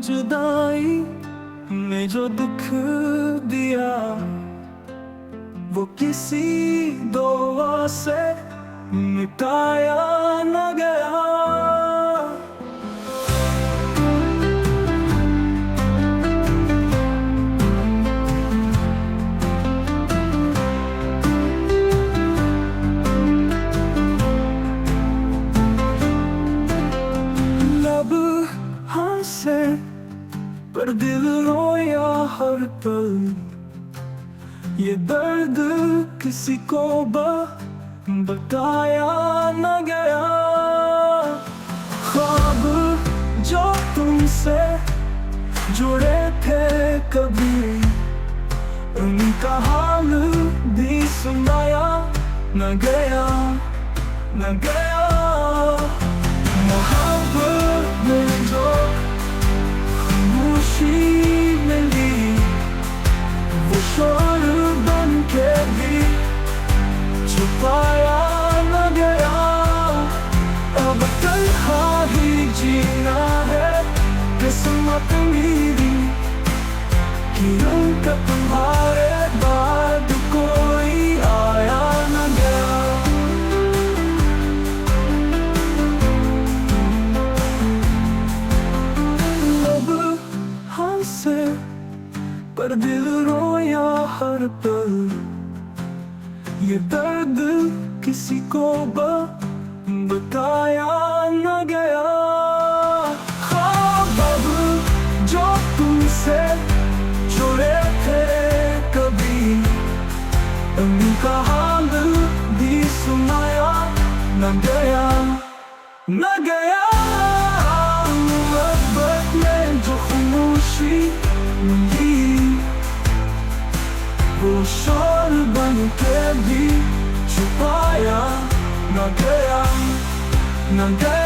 जुदाई ने जो दुख दिया वो किसी दुआ से मिटाया न गया। लब हंसे पर दिल रोया हर पल, ये दर्द किसी को बताया न गया। ख्वाब जो तुमसे जुड़े थे कभी, उनका हाल भी सुनाया न गया न गया। मोहब्बत में जो खामोशी मिली वो शोर बन के भी छुपाया न गया। अब तन्हा ही जीना है किस्मत मेरी कि उनका तुम्हारे बाद कोई आया न गया। अब हंसे पर दिल रोया हर पल, ये दर्द किसी को बताया न गया। ख्वाब अब जो तुमसे जुड़े थे कभी, उनका हाल भी सुनाया न गया न गया। मोहब्बत में जो खामोशी मिली वो शोर बन के भी छुपाया न गया न गया।